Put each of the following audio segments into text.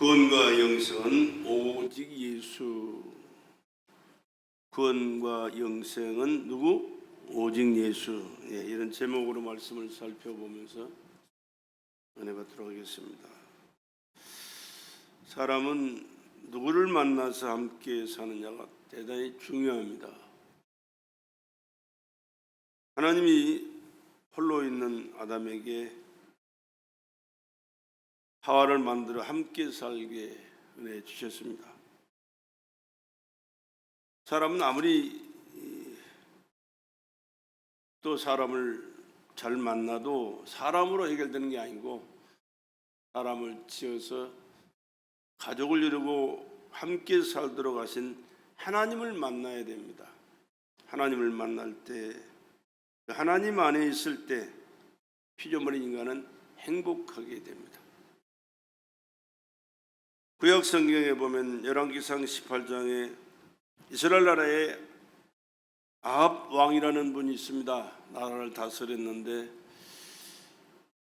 구원과 영생은 오직 예수. 구원과 영생은 누구? 오직 예수. 이런 제목으로 말씀을 살펴보면서 은혜 받도록 하겠습니다. 사람은 누구를 만나서 함께 사느냐가 대단히 중요합니다. 하나님이 홀로 있는 아담에게 하와를 만들어 함께 살게 은혜 주셨습니다. 사람은 아무리 또 사람을 잘 만나도 사람으로 해결되는 게 아니고 사람을 지어서 가족을 이루고 함께 살도록 하신 하나님을 만나야 됩니다. 하나님을 만날 때, 하나님 안에 있을 때 피조물인 인간은 행복하게 됩니다. 구약 성경에 보면 열왕기상 18장에 이스라엘 나라에 아합 왕이라는 분이 있습니다. 나라를 다스렸는데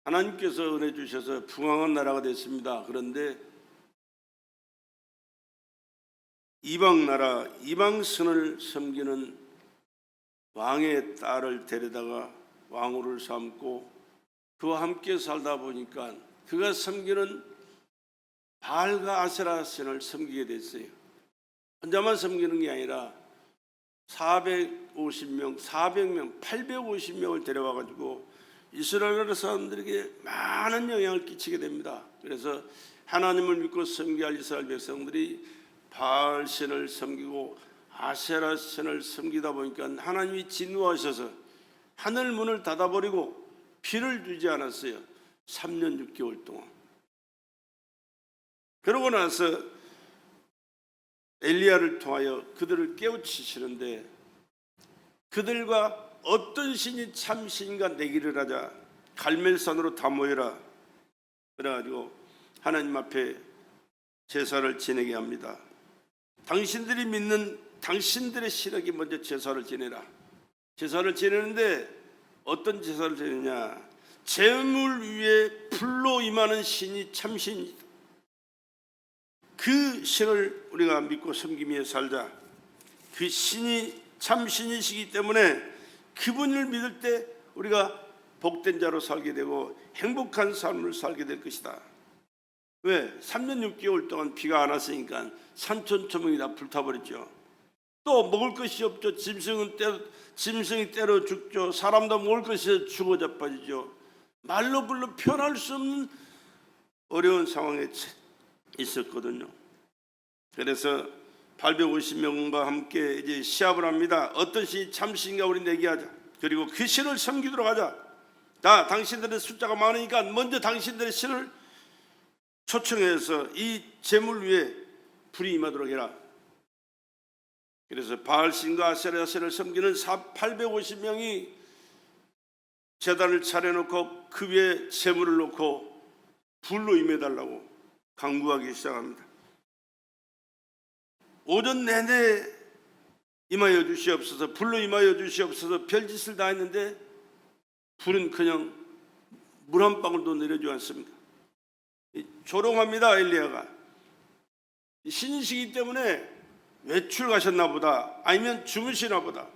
하나님께서 은혜 주셔서 풍성한 나라가 됐습니다. 그런데 이방 나라, 이방신을 섬기는 왕의 딸을 데려다가 왕후를 삼고 그와 함께 살다 보니까 그가 섬기는 바알과 아세라 신을 섬기게 됐어요. 혼자만 섬기는 게 아니라 450명, 400명, 850명을 데려와가지고 이스라엘 나라 사람들에게 많은 영향을 끼치게 됩니다. 그래서 하나님을 믿고 섬겨야 할 이스라엘 백성들이 바알 신을 섬기고 아세라 신을 섬기다 보니까 하나님이 진노하셔서 하늘 문을 닫아버리고 비를 주지 않았어요. 3년 6개월 동안. 그러고 나서 엘리야를 통하여 그들을 깨우치시는데 그들과 어떤 신이 참 신인가 내기를 하자. 갈멜산으로 다 모여라. 그래가지고 하나님 앞에 제사를 지내게 합니다. 당신들이 믿는 당신들의 신에게 먼저 제사를 지내라. 제사를 지내는데 어떤 제사를 지내냐? 재물 위에 불로 임하는 신이 참 신이다. 그 신을 우리가 믿고 섬기며 살자. 그 신이 참 신이시기 때문에 그분을 믿을 때 우리가 복된 자로 살게 되고 행복한 삶을 살게 될 것이다. 왜? 3년 6개월 동안 비가 안 왔으니까 산천초목이 다 불타버렸죠. 또 먹을 것이 없죠. 짐승이 때려 죽죠. 사람도 먹을 것이 죽어 자빠지죠. 말로 불러 표현할 수 없는 어려운 상황에 있었거든요. 그래서 850명과 함께 이제 시합을 합니다. 어떤 신이 참신인가 우리 내기하자. 그리고 그 신을 섬기도록 하자. 자, 당신들의 숫자가 많으니까 먼저 당신들의 신을 초청해서 이 제물 위에 불이 임하도록 해라. 그래서 바알신과 아세라 신을 섬기는 850명이 제단을 차려놓고 그 위에 제물을 놓고 불로 임해달라고 강구하기 시작합니다. 오전 내내 임하여 주시옵소서, 불로 임하여 주시옵소서 별짓을 다 했는데 불은 그냥 물 한 방울도 내려주지 않습니다. 조롱합니다. 엘리야가 신이시기 때문에 외출 가셨나 보다, 아니면 주무시나 보다,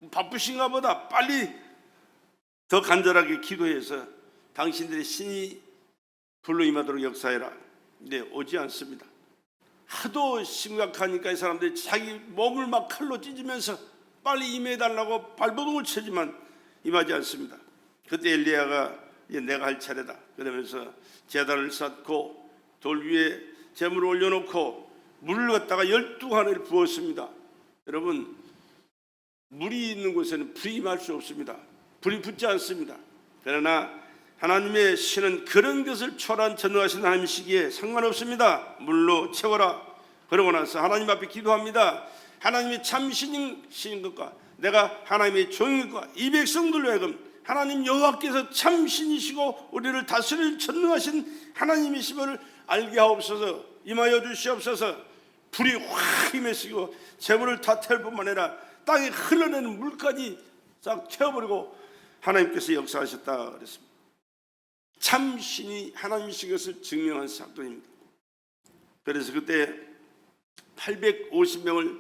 바쁘신가 보다, 빨리 더 간절하게 기도해서 당신들의 신이 불로 임하도록 역사해라. 근데 오지 않습니다. 하도 심각하니까 이 사람들이 자기 몸을 막 칼로 찢으면서 빨리 임해달라고 발버둥을 치지만 임하지 않습니다. 그때 엘리야가 이제 내가 할 차례다 그러면서 제단을 쌓고 돌 위에 제물을 올려놓고 물을 갖다가 12관을 부었습니다. 여러분, 물이 있는 곳에는 불이 임할 수 없습니다. 불이 붙지 않습니다. 그러나 하나님의 신은 그런 것을 초월한 전능하신 하나님이시기에 상관없습니다. 물로 채워라. 그러고 나서 하나님 앞에 기도합니다. 하나님이 참 신인 것과 내가 하나님의 종인 것과 이 백성들로 하여금 하나님 여호와께서 참 신이시고 우리를 다스릴 전능하신 하나님이심을 알게 하옵소서. 임하여 주시옵소서. 불이 확 임했으고 재물을 다 태울 뿐만 아니라 땅에 흘러내는 물까지 싹 태워버리고 하나님께서 역사하셨다 그랬습니다. 참 신이 하나님이신 것을 증명한 사건입니다. 그래서 그때 850명을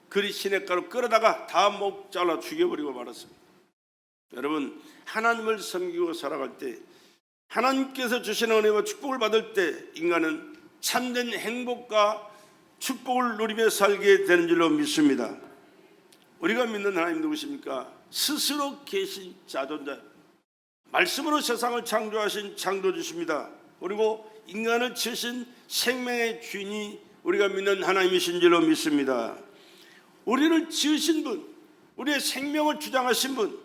그리 시냇가로 끌어다가 다 목 잘라 죽여버리고 말았습니다. 여러분, 하나님을 섬기고 살아갈 때, 하나님께서 주시는 은혜와 축복을 받을 때 인간은 참된 행복과 축복을 누리며 살게 되는 줄로 믿습니다. 우리가 믿는 하나님 누구십니까? 스스로 계신 자존자, 말씀으로 세상을 창조하신 창조주십니다. 그리고 인간을 지으신 생명의 주인이 우리가 믿는 하나님이신 줄로 믿습니다. 우리를 지으신 분, 우리의 생명을 주장하신 분,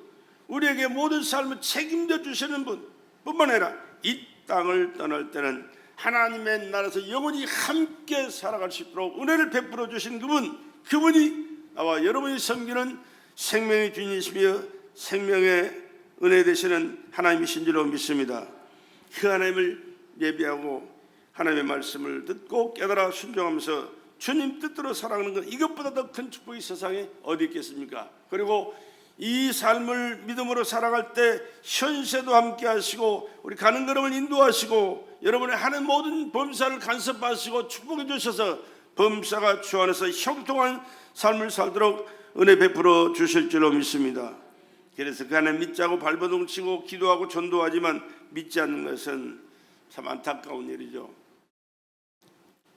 우리에게 모든 삶을 책임져 주시는 분 뿐만 아니라 이 땅을 떠날 때는 하나님의 나라에서 영원히 함께 살아갈 수 있도록 은혜를 베풀어 주신 그분이 나와 여러분이 섬기는 생명의 주인이시며 생명의 은혜 되시는 하나님이신 줄로 믿습니다. 그 하나님을 예비하고 하나님의 말씀을 듣고 깨달아 순종하면서 주님 뜻대로 살아가는 것, 이것보다 더 큰 축복이 세상에 어디 있겠습니까? 그리고 이 삶을 믿음으로 살아갈 때 현세도 함께 하시고 우리 가는 걸음을 인도하시고 여러분의 하는 모든 범사를 간섭하시고 축복해 주셔서 범사가 주 안에서 형통한 삶을 살도록 은혜 베풀어 주실 줄로 믿습니다. 그래서 그 안에 믿자고 발버둥치고 기도하고 전도하지만 믿지 않는 것은 참 안타까운 일이죠.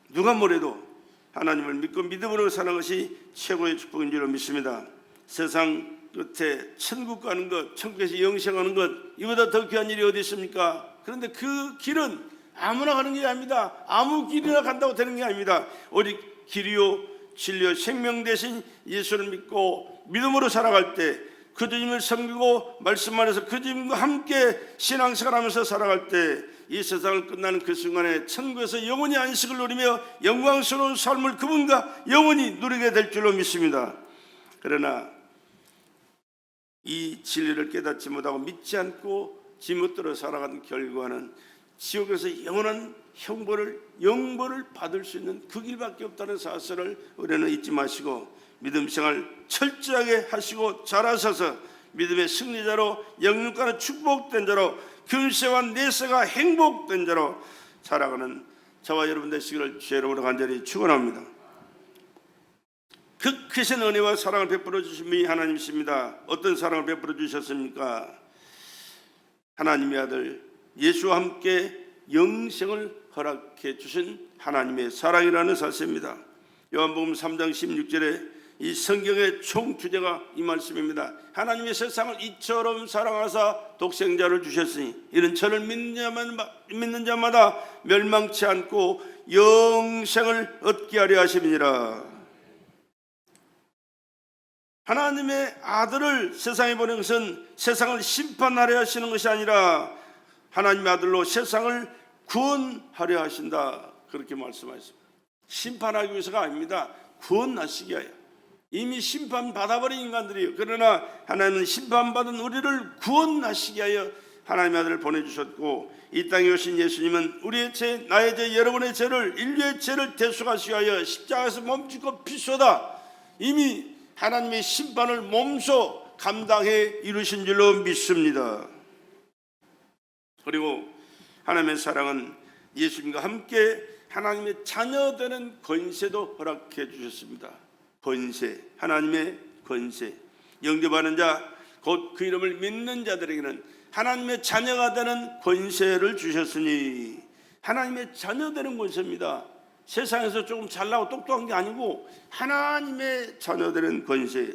누가 뭐래도 하나님을 믿고 믿음으로 사는 것이 최고의 축복인 줄로 믿습니다. 세상 끝에 천국 가는 것, 천국에서 영생하는 것, 이보다 더 귀한 일이 어디 있습니까? 그런데 그 길은 아무나 가는 게 아닙니다. 아무 길이나 간다고 되는 게 아닙니다. 오직 길이요 진리요 생명 대신 예수를 믿고 믿음으로 살아갈 때, 그 주님을 섬기고 말씀 안에서 그 주님과 함께 신앙생활하면서 살아갈 때 이 세상을 끝나는 그 순간에 천국에서 영원히 안식을 누리며 영광스러운 삶을 그분과 영원히 누리게 될 줄로 믿습니다. 그러나 이 진리를 깨닫지 못하고 믿지 않고 지멋대로 살아가는 결과는 지옥에서 영원한 영벌을 받을 수 있는 그 길밖에 없다는 사실을 우리는 잊지 마시고 믿음 생활 철저하게 하시고 잘하셔서 믿음의 승리자로 영육간의 축복된 자로 금세와 내세가 행복된 자로 살아가는 저와 여러분 되시기를 주의 이름으로 간절히 축원합니다. 그 크신 은혜와 사랑을 베풀어 주신 분이 하나님이십니다. 어떤 사랑을 베풀어 주셨습니까? 하나님의 아들 예수와 함께 영생을 허락해 주신 하나님의 사랑이라는 사실입니다. 요한복음 3장 16절에 이 성경의 총주제가 이 말씀입니다. 하나님의 세상을 이처럼 사랑하사 독생자를 주셨으니 이는 저를 믿는 자마다 멸망치 않고 영생을 얻게 하려 하심이니라. 하나님의 아들을 세상에 보낸 것은 세상을 심판하려 하시는 것이 아니라 하나님의 아들로 세상을 구원하려 하신다, 그렇게 말씀하셨습니다. 심판하기 위해서가 아닙니다. 구원하시기 위하여. 이미 심판받아버린 인간들이에요. 그러나 하나님은 심판받은 우리를 구원하시기 위하여 하나님의 아들을 보내주셨고, 이 땅에 오신 예수님은 우리의 죄, 나의 죄, 여러분의 죄를, 인류의 죄를 대속하시기 위하여 십자가에서 몸짓고 피 쏟아 이미 하나님의 심판을 몸소 감당해 이루신 줄로 믿습니다. 그리고 하나님의 사랑은 예수님과 함께 하나님의 자녀되는 권세도 허락해 주셨습니다. 권세, 하나님의 권세. 영접하는 자, 곧 그 이름을 믿는 자들에게는 하나님의 자녀가 되는 권세를 주셨으니, 하나님의 자녀되는 권세입니다. 세상에서 조금 잘나고 똑똑한 게 아니고 하나님의 자녀되는 권세.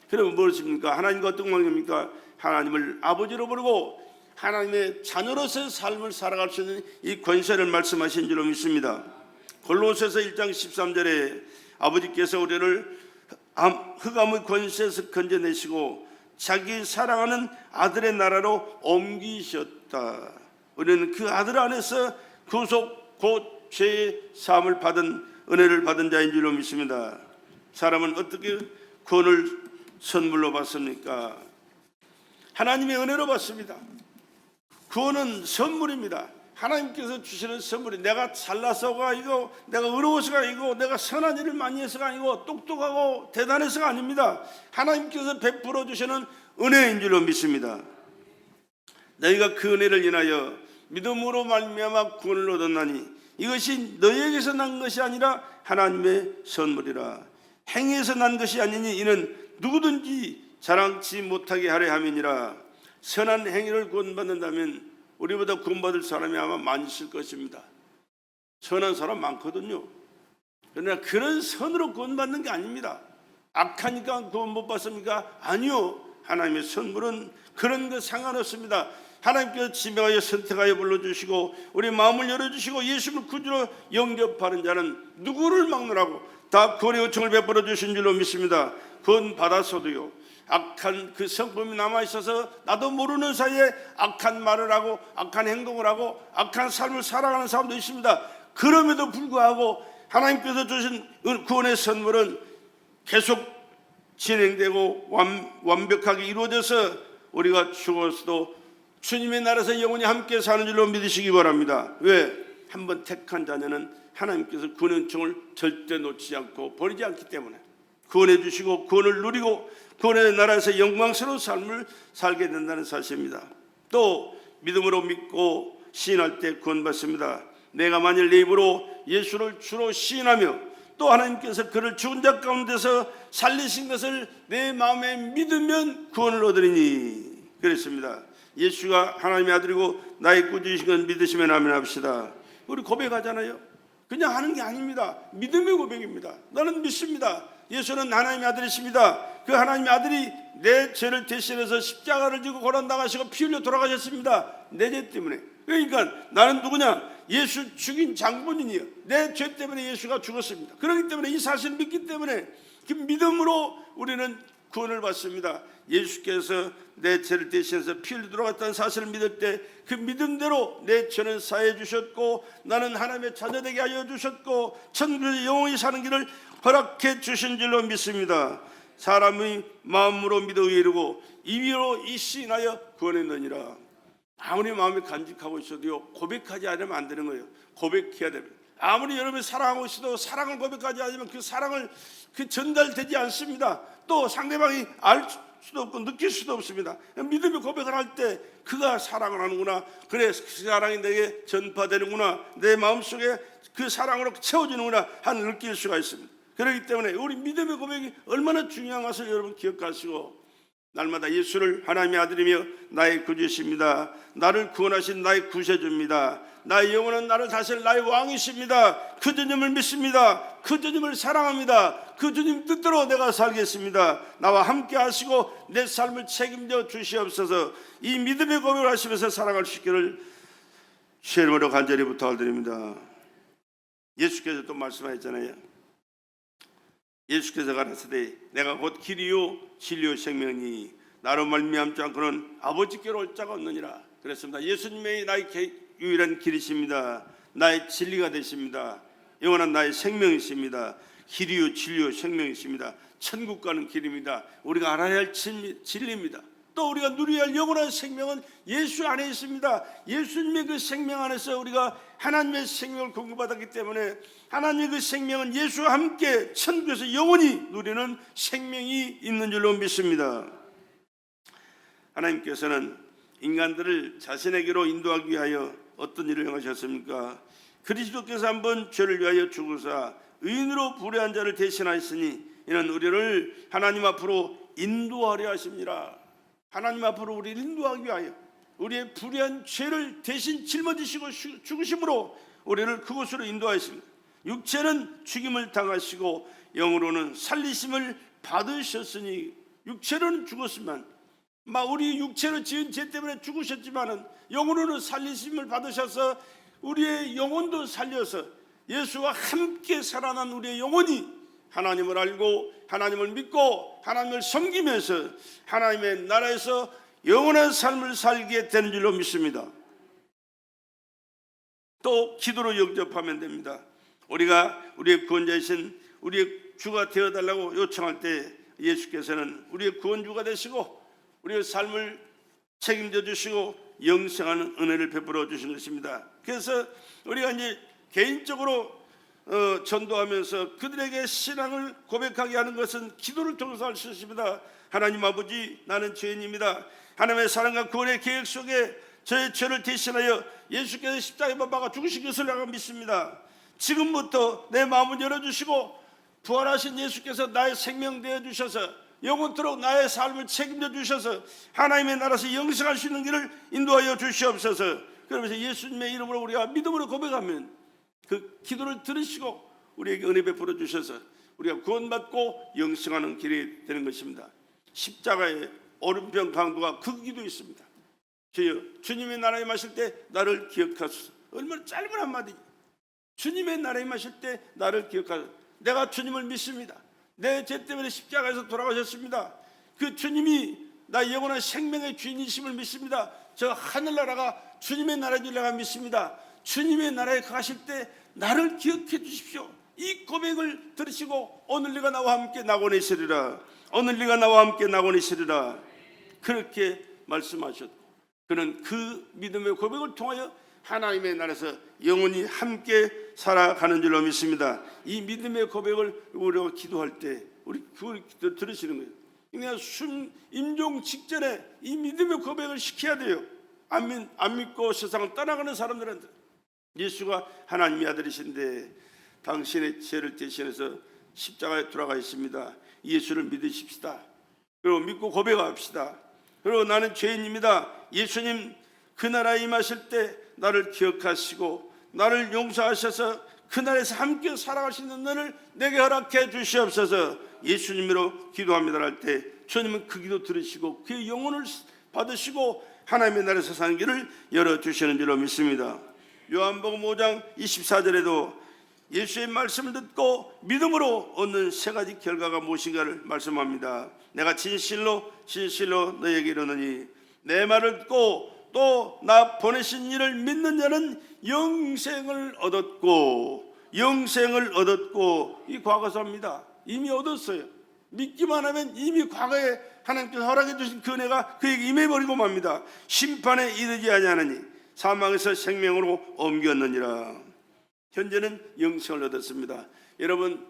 그러면 무엇입니까? 하나님과 어떤 관계입니까? 하나님을 아버지로 부르고 하나님의 자녀로서의 삶을 살아갈 수 있는 이 권세를 말씀하신 줄로 믿습니다. 골로새서 1장 13절에 아버지께서 우리를 흑암의 권세에서 건져내시고 자기 사랑하는 아들의 나라로 옮기셨다. 우리는 그 아들 안에서 구속 곧 죄의 사함을 받은 은혜를 받은 자인 줄로 믿습니다. 사람은 어떻게 구원을 선물로 받습니까? 하나님의 은혜로 받습니다. 구원은 선물입니다. 하나님께서 주시는 선물이 내가 잘나서가 아니고 내가 의로워서가 아니고 내가 선한 일을 많이 해서가 아니고 똑똑하고 대단해서가 아닙니다. 하나님께서 베풀어 주시는 은혜인 줄로 믿습니다. 너희가 그 은혜를 인하여 믿음으로 말미암아 구원을 얻었나니 이것이 너희에게서 난 것이 아니라 하나님의 선물이라. 행위에서 난 것이 아니니 이는 누구든지 자랑치 못하게 하려 함이니라. 선한 행위를 구원받는다면 우리보다 구원받을 사람이 아마 많이 있을 것입니다. 선한 사람 많거든요. 그러나 그런 선으로 구원받는 게 아닙니다. 악하니까 구원 못 받습니까? 아니요. 하나님의 선물은 그런 것 상관없습니다. 하나님께서 지명하여 선택하여 불러주시고 우리 마음을 열어주시고 예수를 구주로 영접하는 자는 누구를 막느라고 다 구원의 요청을 베풀어 주신 줄로 믿습니다. 구원 받았어도요, 악한 그 성품이 남아있어서 나도 모르는 사이에 악한 말을 하고 악한 행동을 하고 악한 삶을 살아가는 사람도 있습니다. 그럼에도 불구하고 하나님께서 주신 구원의 선물은 계속 진행되고 완벽하게 이루어져서 우리가 죽었어도 주님의 나라에서 영원히 함께 사는 줄로 믿으시기 바랍니다. 왜? 한번 택한 자녀는 하나님께서 구원의 은총을 절대 놓지 않고 버리지 않기 때문에 구원해 주시고 구원을 누리고 구원의 나라에서 영광스러운 삶을 살게 된다는 사실입니다. 또 믿음으로 믿고 시인할 때 구원받습니다. 내가 만일 내 입으로 예수를 주로 시인하며 또 하나님께서 그를 죽은 자 가운데서 살리신 것을 내 마음에 믿으면 구원을 얻으리니 그랬습니다. 예수가 하나님의 아들이고 나의 구주이신 건 믿으시면 아멘 합시다. 우리 고백하잖아요. 그냥 하는 게 아닙니다. 믿음의 고백입니다. 나는 믿습니다. 예수는 하나님의 아들이십니다. 그 하나님의 아들이 내 죄를 대신해서 십자가를 지고 고난 당하시고 피 흘려 돌아가셨습니다. 내 죄 때문에. 그러니까 나는 누구냐? 예수 죽인 장본인이요. 내 죄 때문에 예수가 죽었습니다. 그렇기 때문에 이 사실을 믿기 때문에 그 믿음으로 우리는 구원을 받습니다. 예수께서 내 죄를 대신해서 피 흘려 돌아갔다는 사실을 믿을 때 그 믿음대로 내 죄는 사해 주셨고 나는 하나님의 자녀 되게 하여 주셨고 천국에서 영원히 사는 길을 허락해 주신 줄로 믿습니다. 사람의 마음으로 믿어 이르고 입으로 시인하여 구원했느니라. 아무리 마음이 간직하고 있어도요, 고백하지 않으면 안 되는 거예요. 고백해야 됩니다. 아무리 여러분이 사랑하고 있어도 사랑을 고백하지 않으면 그 사랑을 전달되지 않습니다. 또 상대방이 알 수도 없고 느낄 수도 없습니다. 믿음의 고백을 할 때 그가 사랑을 하는구나, 그래 그 사랑이 내게 전파되는구나, 내 마음속에 그 사랑으로 채워지는구나 하는 느낄 수가 있습니다. 그렇기 때문에 우리 믿음의 고백이 얼마나 중요한 것을 여러분 기억하시고 날마다 예수를 하나님의 아들이며 나의 구주이십니다. 나를 구원하신 나의 구세주입니다. 나의 영혼은 나를 다스릴 나의 왕이십니다. 그 주님을 믿습니다. 그 주님을 사랑합니다. 그 주님 뜻대로 내가 살겠습니다. 나와 함께 하시고 내 삶을 책임져 주시옵소서. 이 믿음의 고백을 하시면서 살아갈 수 있기를 주의 이름으로 간절히 부탁드립니다. 예수께서 또 말씀하셨잖아요. 예수께서 가라사대 내가 곧 길이요 진리요 생명이니 나로 말미암지 않고는 아버지께로 올 자가 없느니라 그랬습니다. 예수님의 나의 유일한 길이십니다. 나의 진리가 되십니다. 영원한 나의 생명이십니다. 길이요 진리요 생명이십니다. 천국 가는 길입니다. 우리가 알아야 할 진리입니다. 또 우리가 누려야 할 영원한 생명은 예수 안에 있습니다. 예수님의 그 생명 안에서 우리가 하나님의 생명을 공급받았기 때문에 하나님의 그 생명은 예수와 함께 천국에서 영원히 누리는 생명이 있는 줄로 믿습니다. 하나님께서는 인간들을 자신에게로 인도하기 위하여 어떤 일을 행하셨습니까? 그리스도께서 한번 죄를 위하여 죽으사 의인으로 불의한 자를 대신하였으니 이는 우리를 하나님 앞으로 인도하려 하십니다. 하나님 앞으로 우리를 인도하기 위하여 우리의 불의한 죄를 대신 짊어지시고 죽으심으로 우리를 그곳으로 인도하였습니다. 육체는 죽임을 당하시고 영으로는 살리심을 받으셨으니 육체로는 죽었지만 우리 육체로 지은 죄 때문에 죽으셨지만은 영으로는 살리심을 받으셔서 우리의 영혼도 살려서 예수와 함께 살아난 우리의 영혼이 하나님을 알고 하나님을 믿고 하나님을 섬기면서 하나님의 나라에서 영원한 삶을 살게 되는 줄로 믿습니다. 또 기도로 영접하면 됩니다. 우리가 우리의 구원자이신 우리의 주가 되어달라고 요청할 때 예수께서는 우리의 구원주가 되시고 우리의 삶을 책임져 주시고 영생하는 은혜를 베풀어 주신 것입니다. 그래서 우리가 이제 개인적으로 전도하면서 그들에게 신앙을 고백하게 하는 것은 기도를 통해서 할 수 있습니다. 하나님 아버지, 나는 죄인입니다. 하나님의 사랑과 구원의 계획 속에 저의 죄를 대신하여 예수께서 십자가에 못 박아 죽으신 것을 내가 믿습니다. 지금부터 내 마음을 열어주시고 부활하신 예수께서 나의 생명 되어주셔서 영원토록 나의 삶을 책임져 주셔서 하나님의 나라에서 영생할 수 있는 길을 인도하여 주시옵소서. 그러면서 예수님의 이름으로 우리가 믿음으로 고백하면 그 기도를 들으시고 우리에게 은혜 베풀어 주셔서 우리가 구원받고 영생하는 길이 되는 것입니다. 십자가의 오른편 강도가 그 기도 있습니다. 주여, 주님의 나라에 임하실 때 나를 기억하소서. 얼마나 짧은 한마디. 주님의 나라에 임하실 때 나를 기억하소서. 내가 주님을 믿습니다. 내 죄 때문에 십자가에서 돌아가셨습니다. 그 주님이 나 영원한 생명의 주인이심을 믿습니다. 저 하늘나라가 주님의 나라인 줄 내가 믿습니다. 주님의 나라에 가실 때 나를 기억해 주십시오. 이 고백을 들으시고 오늘 네가 나와 함께 낙원에 있으리라. 오늘 네가 나와 함께 낙원에 있으리라. 그렇게 말씀하셨고 그는 그 믿음의 고백을 통하여 하나님의 나라에서 영원히 함께 살아가는 줄로 믿습니다. 이 믿음의 고백을 우리가 기도할 때 우리 그걸 들으시는 거예요. 그냥 임종 직전에 이 믿음의 고백을 시켜야 돼요. 안 믿고 세상을 떠나가는 사람들한테 예수가 하나님의 아들이신데 당신의 죄를 대신해서 십자가에 돌아가셨습니다. 예수를 믿으십시다. 그리고 믿고 고백합시다. 그리고 나는 죄인입니다. 예수님 그 나라에 임하실 때 나를 기억하시고 나를 용서하셔서 그 나라에서 함께 살아갈 수 있는 너를 내게 허락해 주시옵소서. 예수님으로 기도합니다 할 때 주님은 그 기도 들으시고 그의 영혼을 받으시고 하나님의 나라에서 사는 길을 열어주시는 줄로 믿습니다. 요한복음 5장 24절에도 예수의 말씀을 듣고 믿음으로 얻는 세 가지 결과가 무엇인가를 말씀합니다. 내가 진실로 진실로 너에게 이르노니 내 말을 듣고 또 나 보내신 이를 믿는 자는 영생을 얻었고 이 과거사입니다. 이미 얻었어요. 믿기만 하면 이미 과거에 하나님께서 허락해 주신 그 은혜가 그에게 임해버리고 맙니다. 심판에 이르지 아니하느니 사망에서 생명으로 옮겼느니라. 현재는 영생을 얻었습니다. 여러분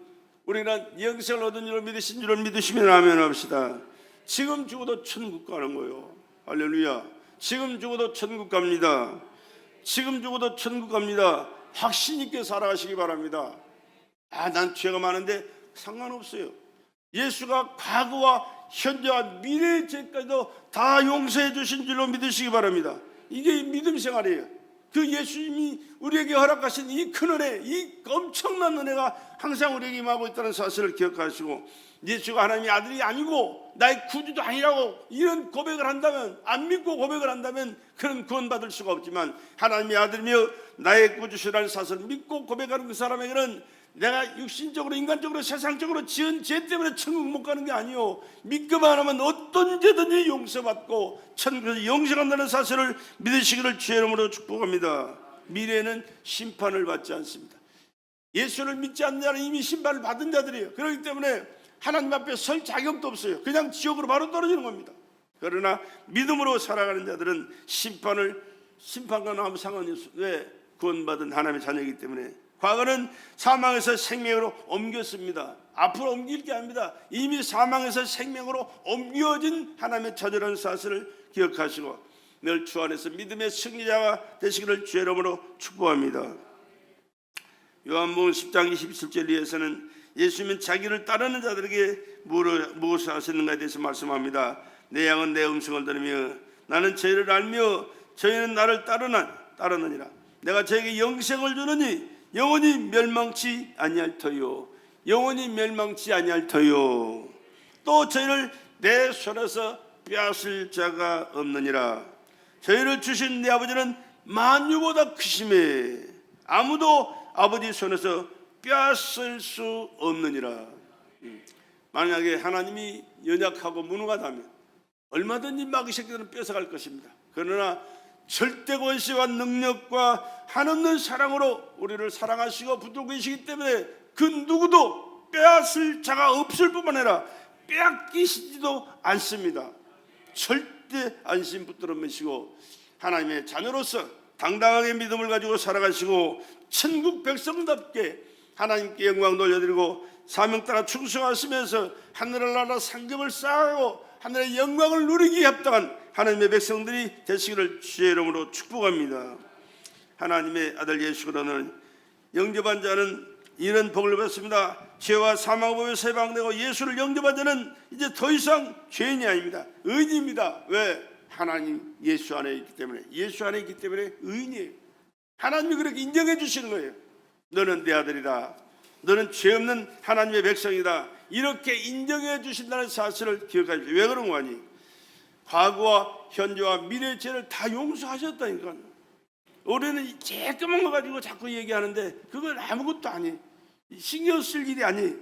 우리는 영생을 얻은 줄을 믿으신 줄을 믿으시면 아멘 합시다. 지금 죽어도 천국 가는 거예요. 할렐루야. 지금 죽어도 천국 갑니다. 지금 죽어도 천국 갑니다. 확신 있게 살아가시기 바랍니다. 난 죄가 많은데 상관없어요. 예수가 과거와 현재와 미래의 죄까지도 다 용서해 주신 줄로 믿으시기 바랍니다. 이게 믿음 생활이에요. 그 예수님이 우리에게 허락하신 이 큰 은혜, 이 엄청난 은혜가 항상 우리에게 임하고 있다는 사실을 기억하시고 예수가 하나님의 아들이 아니고 나의 구주도 아니라고 이런 고백을 한다면, 안 믿고 고백을 한다면 그런 구원받을 수가 없지만 하나님의 아들이며 나의 구주시라는 사실을 믿고 고백하는 그 사람에게는 내가 육신적으로 인간적으로 세상적으로 지은 죄 때문에 천국 못 가는 게 아니요, 믿기만 하면 어떤 죄든지 용서받고 천국에서 영생한다는 사실을 믿으시기를 주의 이름으로 축복합니다. 미래에는 심판을 받지 않습니다. 예수를 믿지 않는 자는 이미 심판을 받은 자들이에요. 그렇기 때문에 하나님 앞에 설 자격도 없어요. 그냥 지옥으로 바로 떨어지는 겁니다. 그러나 믿음으로 살아가는 자들은 심판과 아무 상관이 없어요. 왜? 구원받은 하나님의 자녀이기 때문에. 과거는 사망에서 생명으로 옮겼습니다. 앞으로 옮길 게 아닙니다. 이미 사망에서 생명으로 옮겨진 하나님의 자녀라는 사실을 기억하시고 늘 주 안에서 믿음의 승리자가 되시기를 주의 이름으로 축복합니다. 요한복음 10장 27절에서는 예수님은 자기를 따르는 자들에게 무엇을 하셨는가에 대해서 말씀합니다. 내 양은 내 음성을 들으며 나는 저희를 알며 저희는 나를 따르느니라. 내가 저에게 영생을 주느니 영원히 멸망치 아니할 터요. 영원히 멸망치 아니할 터요. 또 저희를 내 손에서 빼앗을 자가 없느니라. 저희를 주신 내 아버지는 만유보다 크심에 아무도 아버지 손에서 빼앗을 수 없느니라. 만약에 하나님이 연약하고 무능하다면 얼마든지 마귀 새끼들은 뺏어갈 것입니다. 그러나 절대 권세와 능력과 한없는 사랑으로 우리를 사랑하시고 붙들고 계시기 때문에 그 누구도 빼앗을 자가 없을 뿐만 아니라 빼앗기시지도 않습니다. 절대 안심 붙들어 매시고 하나님의 자녀로서 당당하게 믿음을 가지고 살아가시고 천국 백성답게 하나님께 영광 돌려드리고 사명 따라 충성하시면서 하늘나라 상급을 쌓아가고 하늘의 영광을 누리기에 합당한 하나님의 백성들이 되시기를 주의 이름으로 축복합니다. 하나님의 아들 예수 그리스도는 영접한 자는 이런 복을 받습니다. 죄와 사망법에서 해방되고 예수를 영접한 자는 이제 더 이상 죄인이 아닙니다. 의인입니다. 왜? 하나님 예수 안에 있기 때문에. 예수 안에 있기 때문에 의인이에요. 하나님이 그렇게 인정해 주시는 거예요. 너는 내 아들이다. 너는 죄 없는 하나님의 백성이다. 이렇게 인정해 주신다는 사실을 기억하십시오. 왜 그런 거 아니? 과거와 현재와 미래의 죄를 다 용서하셨다니까요. 올해는 조그만 거 가지고 자꾸 얘기하는데 그건 아무것도 아니에요. 신경 쓸 일이 아니에요.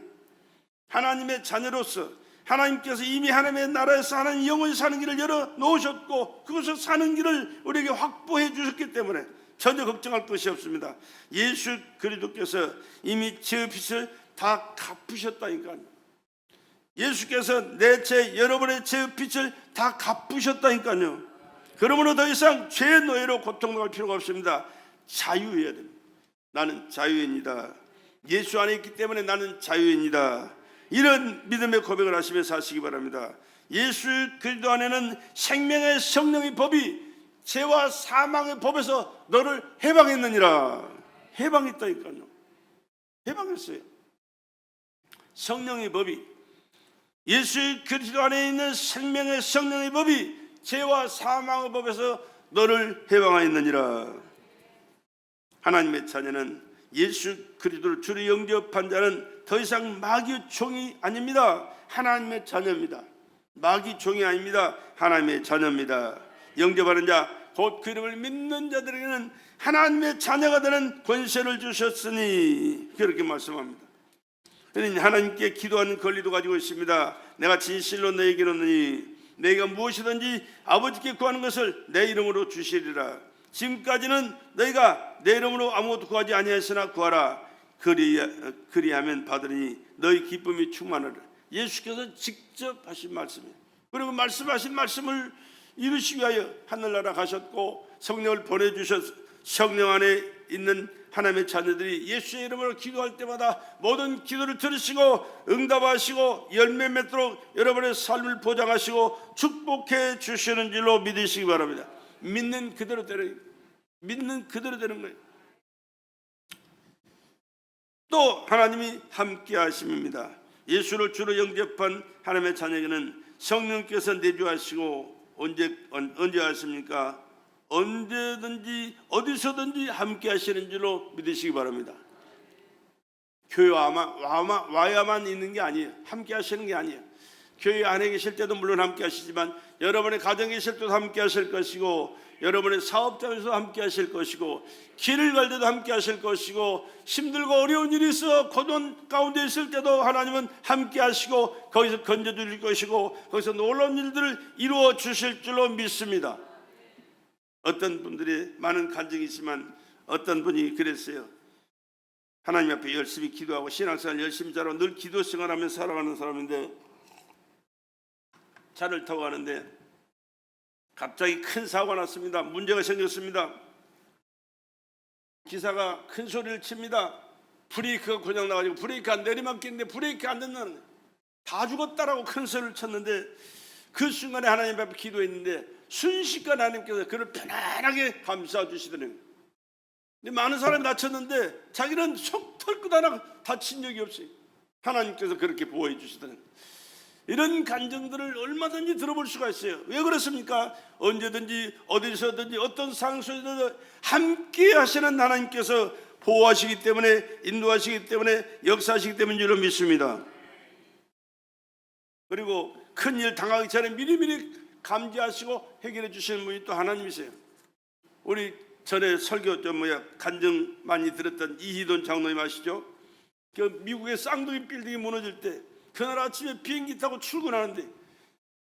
하나님의 자녀로서 하나님께서 이미 하나님의 나라에서 하나님 영원히 사는 길을 열어 놓으셨고 그것을 사는 길을 우리에게 확보해 주셨기 때문에 전혀 걱정할 것이 없습니다. 예수 그리스도께서 이미 죄의 빚을 다 갚으셨다니까요. 예수께서 내 죄, 여러분의 죄의 빚을 다 갚으셨다니까요. 그러므로 더 이상 죄의 노예로 고통당할 필요가 없습니다. 자유해야 됩니다. 나는 자유인이다. 예수 안에 있기 때문에 나는 자유인이다. 이런 믿음의 고백을 하시면서 사시기 바랍니다. 예수 그리스도 안에는 생명의 성령의 법이 죄와 사망의 법에서 너를 해방했느니라. 해방했다니까요. 해방했어요. 성령의 법이, 예수 그리스도 안에 있는 생명의 성령의 법이 죄와 사망의 법에서 너를 해방하였느니라. 하나님의 자녀는 예수 그리스도를 주로 영접한 자는 더 이상 마귀의 종이 아닙니다. 하나님의 자녀입니다. 마귀 종이 아닙니다. 하나님의 자녀입니다. 영접하는 자, 곧 그 이름을 믿는 자들에게는 하나님의 자녀가 되는 권세를 주셨으니 그렇게 말씀합니다. 하나님께 기도하는 권리도 가지고 있습니다. 내가 진실로 너에게 이르노니 너희가 무엇이든지 아버지께 구하는 것을 내 이름으로 주시리라. 지금까지는 너희가 내 이름으로 아무것도 구하지 아니하였으나 구하라. 그리하면 받으리니 너희 기쁨이 충만하리라. 예수께서 직접 하신 말씀이에요. 그리고 말씀하신 말씀을 이루시기 위하여 하늘나라 가셨고 성령을 보내주셔서 성령 안에 있는 하나님의 자녀들이 예수의 이름으로 기도할 때마다 모든 기도를 들으시고 응답하시고 열매 맺도록 여러분의 삶을 보장하시고 축복해 주시는 줄로 믿으시기 바랍니다. 믿는 그대로 되는 거예요. 또 하나님이 함께 하심입니다. 예수를 주로 영접한 하나님의 자녀에게는 성령께서 내주하시고 언제 하십니까? 언제든지 어디서든지 함께 하시는 줄로 믿으시기 바랍니다. 교회 와야만 있는 게 아니에요. 함께 하시는 게 아니에요. 교회 안에 계실 때도 물론 함께 하시지만 여러분의 가정에 계실 때도 함께 하실 것이고 여러분의 사업장에서도 함께 하실 것이고 길을 갈 때도 함께 하실 것이고 힘들고 어려운 일이 있어 고통 가운데 있을 때도 하나님은 함께 하시고 거기서 건져주실 것이고 거기서 놀라운 일들을 이루어 주실 줄로 믿습니다. 어떤 분들이 많은 간증이 있지만 어떤 분이 그랬어요. 하나님 앞에 열심히 기도하고 신앙생활 열심히 잘하고 늘 기도 생활하면서 살아가는 사람인데 차를 타고 가는데 갑자기 큰 사고가 났습니다. 문제가 생겼습니다. 기사가 큰 소리를 칩니다. 브레이크가 고장 나가지고 브레이크 안 내리막길인데 브레이크 안 듣는 다 죽었다라고 큰 소리를 쳤는데 그 순간에 하나님 앞에 기도했는데 순식간에 하나님께서 그를 편안하게 감싸 주시더니 많은 사람이 다쳤는데 자기는 속 털끝 하나 다친 적이 없어요. 하나님께서 그렇게 보호해 주시더니 이런 간증들을 얼마든지 들어볼 수가 있어요. 왜 그렇습니까? 언제든지 어디서든지 어떤 상황에서든 함께 하시는 하나님께서 보호하시기 때문에 인도하시기 때문에 역사하시기 때문인 줄로 믿습니다. 그리고 큰일 당하기 전에 미리미리 감지하시고 해결해 주시는 분이 또 하나님이세요. 우리 전에 설교 간증 많이 들었던 이희돈 장로님 아시죠? 그 미국의 쌍둥이 빌딩이 무너질 때 그날 아침에 비행기 타고 출근하는데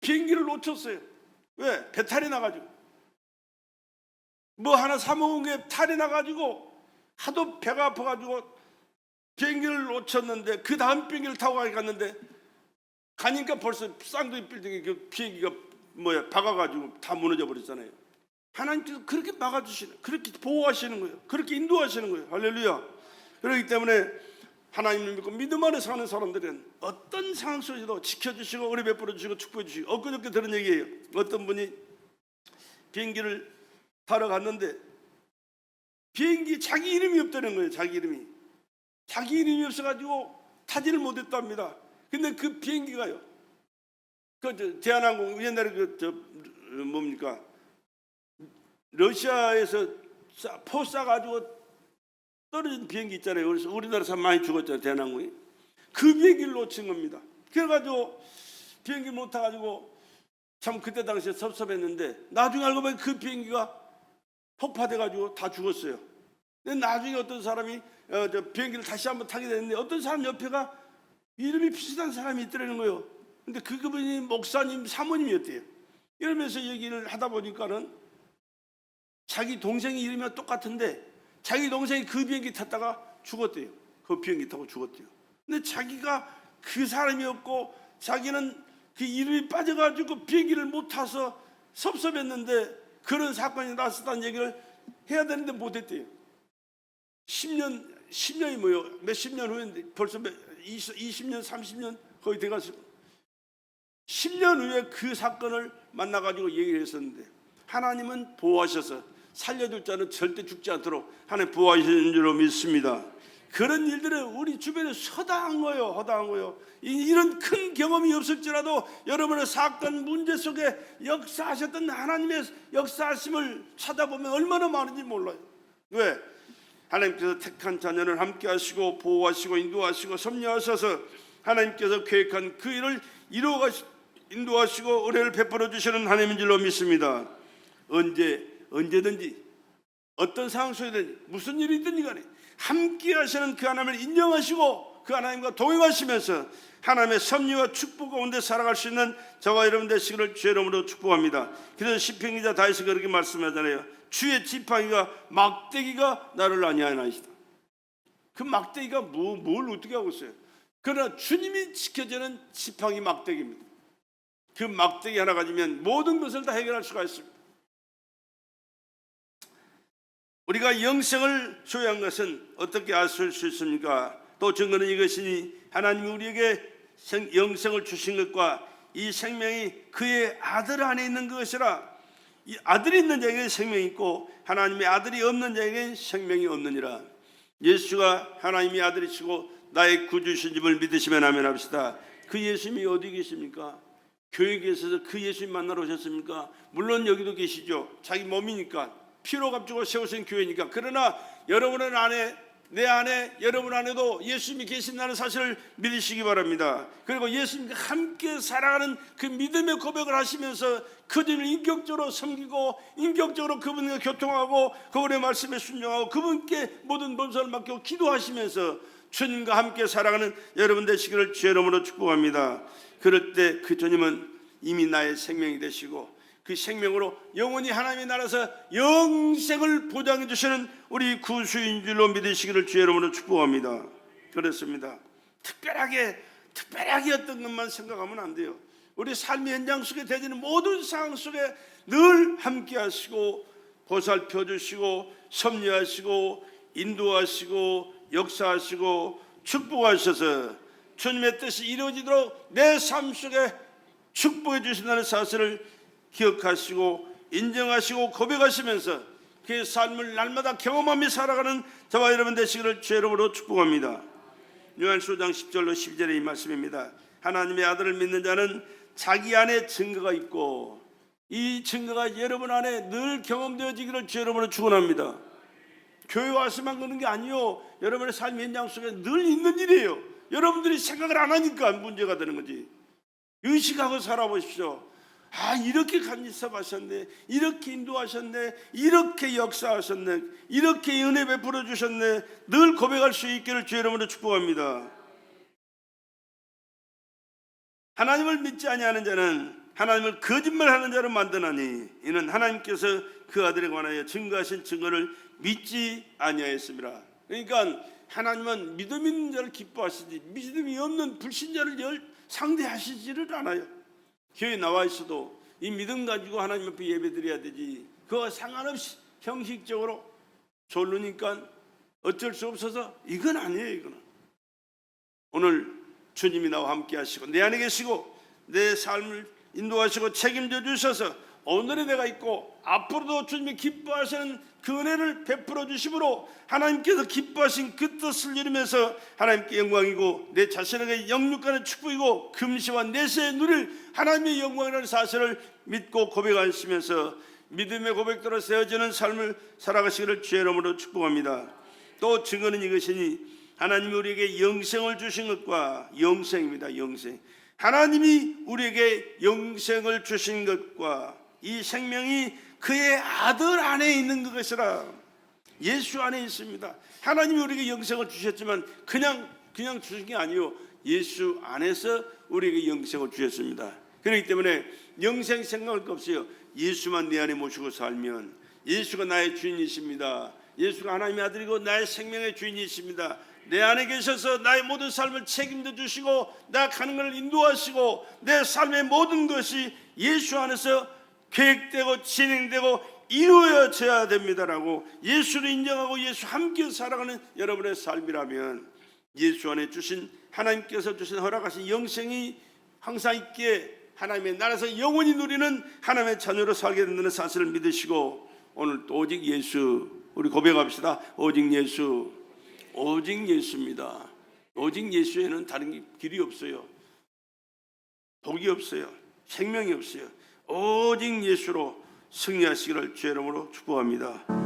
비행기를 놓쳤어요. 왜? 배탈이 나가지고 뭐 하나 사 먹은 게 탈이 나가지고 하도 배가 아파가지고 비행기를 놓쳤는데 그 다음 비행기를 타고 갔는데 가니까 벌써 쌍둥이 빌딩에 그 비행기가 박아가지고 다 무너져 버렸잖아요. 하나님께서 그렇게 막아주시는, 그렇게 보호하시는 거예요. 그렇게 인도하시는 거예요. 할렐루야. 그렇기 때문에 하나님을 믿고 믿음 안에 사는 사람들은 어떤 상황 속에서도 지켜주시고 은혜 베풀어 주시고 축복해 주시고 엊그저께 들은 얘기예요. 어떤 분이 비행기를 타러 갔는데 비행기 자기 이름이 없다는 거예요. 자기 이름이 없어가지고 타지를 못했답니다. 근데 그 비행기가요, 대한항공 옛날에 뭡니까, 러시아에서 포 쏴가지고 떨어진 비행기 있잖아요. 그래서 우리나라 사람 많이 죽었잖아요. 대한항공이 그 비행기를 놓친 겁니다. 그래가지고 비행기 못 타가지고 참 그때 당시에 섭섭했는데, 나중에 알고 보니 그 비행기가 폭파돼가지고 다 죽었어요. 근데 나중에 어떤 사람이 비행기를 다시 한번 타게 됐는데, 어떤 사람 옆에가 이름이 비슷한 사람이 있더라는 거예요. 근데 그분이 목사님 사모님이었대요. 이러면서 얘기를 하다 보니까는 자기 동생의 이름이 똑같은데 자기 동생이 그 비행기 탔다가 죽었대요. 그 비행기 타고 죽었대요. 근데 자기가 그 사람이었고 자기는 그 이름이 빠져가지고 비행기를 못 타서 섭섭했는데 그런 사건이 났었다는 얘기를 해야 되는데 못했대요. 10년이 뭐요? 몇십 년 후인데 벌써 20년, 30년 거의 돼갔어요. 10년 후에 그 사건을 만나가지고 얘기를 했었는데, 하나님은 보호하셔서 살려줄 자는 절대 죽지 않도록 하나님 보호하시는 줄로 믿습니다. 그런 일들은 우리 주변에 허다한 거예요. 이런 큰 경험이 없을지라도 여러분의 사건 문제 속에 역사하셨던 하나님의 역사하심을 찾아보면 얼마나 많은지 몰라요. 왜? 하나님께서 택한 자녀를 함께 하시고 보호하시고 인도하시고 섭리하셔서 하나님께서 계획한 그 일을 인도하시고 은혜를 베풀어 주시는 하나님인 줄로 믿습니다. 언제든지 어떤 상황 속에든 무슨 일이 있든지 간에 함께 하시는 그 하나님을 인정하시고 그 하나님과 동행하시면서 하나님의 섭리와 축복 가운데 살아갈 수 있는 저와 여러분 되시기를 주의 이름으로 축복합니다. 그래서 시편 기자 다윗이 그렇게 말씀하잖아요. 주의 지팡이가 막대기가 나를 안위하나이다. 그 막대기가 뭘 어떻게 하고 있어요? 그러나 주님이 지켜주는 지팡이 막대기입니다. 그 막대기 하나 가지면 모든 것을 다 해결할 수가 있습니다. 우리가 영생을 소유한 것은 어떻게 알 수 있습니까? 또 증거는 이것이니 하나님이 우리에게 영생을 주신 것과 이 생명이 그의 아들 안에 있는 것이라. 이 아들이 있는 자에게 생명이 있고 하나님의 아들이 없는 자에게 생명이 없느니라. 예수가 하나님의 아들이시고 나의 구주신 줄을 믿으시면 아멘 합시다. 그 예수님이 어디 계십니까? 교회에 계셔서 그 예수님 만나러 오셨습니까? 물론 여기도 계시죠. 자기 몸이니까 피로 값주고 세우신 교회니까. 그러나 여러분 안에, 내 안에, 여러분 안에도 예수님이 계신다는 사실을 믿으시기 바랍니다. 그리고 예수님과 함께 살아가는 그 믿음의 고백을 하시면서 그분을 인격적으로 섬기고 인격적으로 그분과 교통하고 그분의 말씀에 순종하고 그분께 모든 범사를 맡기고 기도하시면서 주님과 함께 살아가는 여러분 되시기를 주의 이름으로 축복합니다. 그럴 때 그 주님은 이미 나의 생명이 되시고 그 생명으로 영원히 하나님의 나라에서 영생을 보장해 주시는 우리 구주인 줄로 믿으시기를 주의 이름으로 축복합니다. 그렇습니다. 특별하게 어떤 것만 생각하면 안 돼요. 우리 삶의 현장 속에 되지는 모든 상황 속에 늘 함께 하시고 보살펴 주시고 섭리하시고 인도하시고 역사하시고 축복하셔서 주님의 뜻이 이루어지도록 내 삶 속에 축복해 주신다는 사실을 기억하시고 인정하시고 고백하시면서 그의 삶을 날마다 경험하며 살아가는 저와 여러분 되시기를 주의 이름으로 축복합니다. 요한서 5장 10절로 12절의 이 말씀입니다. 하나님의 아들을 믿는 자는 자기 안에 증거가 있고 이 증거가 여러분 안에 늘 경험되어지기를 주의 이름으로 축원합니다. 교회 와서만 그런 게 아니요, 여러분의 삶의 현장 속에 늘 있는 일이에요. 여러분들이 생각을 안 하니까 문제가 되는 거지. 의식하고 살아보십시오. 이렇게 간섭하셨네, 이렇게 인도하셨네, 이렇게 역사하셨네, 이렇게 은혜 베풀어 주셨네. 늘 고백할 수 있기를 주의 이름으로 축복합니다. 하나님을 믿지 아니하는 자는 하나님을 거짓말하는 자로 만드나니 이는 하나님께서 그 아들에 관하여 증거하신 증거를 믿지 아니하였습니다. 그러니까 하나님은 믿음 있는 자를 기뻐하시지 믿음이 없는 불신자를 상대하시지를 않아요. 교회에 나와 있어도 이 믿음 가지고 하나님 앞에 예배드려야 되지, 그와 상관없이 형식적으로 졸르니까 어쩔 수 없어서 이건 아니에요. 이거는 오늘 주님이 나와 함께 하시고 내 안에 계시고 내 삶을 인도하시고 책임져 주셔서 오늘의 내가 있고 앞으로도 주님이 기뻐하시는 그 은혜를 베풀어 주심으로 하나님께서 기뻐하신 그 뜻을 이루면서 하나님께 영광이고 내 자신에게 영육간의 축복이고 금시와 내세에 누릴 하나님의 영광이라는 사실을 믿고 고백하시면서 믿음의 고백대로 세워지는 삶을 살아가시기를 주의 이름으로 축복합니다. 또 증거는 이것이니 하나님이 우리에게 영생을 주신 것과 영생입니다. 영생. 하나님이 우리에게 영생을 주신 것과 이 생명이 그의 아들 안에 있는 것이라. 예수 안에 있습니다. 하나님이 우리에게 영생을 주셨지만 그냥 주신 게 아니요, 예수 안에서 우리에게 영생을 주셨습니다. 그렇기 때문에 영생 생각할 거 없어요. 예수만 내 안에 모시고 살면 예수가 나의 주인이십니다. 예수가 하나님의 아들이고 나의 생명의 주인이십니다. 내 안에 계셔서 나의 모든 삶을 책임져 주시고 나 가는 것을 인도하시고 내 삶의 모든 것이 예수 안에서 계획되고 진행되고 이루어져야 됩니다라고 예수를 인정하고 예수 함께 살아가는 여러분의 삶이라면 예수 안에 주신 하나님께서 주신 허락하신 영생이 항상 있기에 하나님의 나라에서 영원히 누리는 하나님의 자녀로 살게 된다는 사실을 믿으시고 오늘 또 오직 예수, 우리 고백합시다. 오직 예수, 오직 예수입니다. 오직 예수에는 다른 길이 없어요. 복이 없어요. 생명이 없어요. 오직 예수로 승리하시기를 주의 이름으로 축복합니다.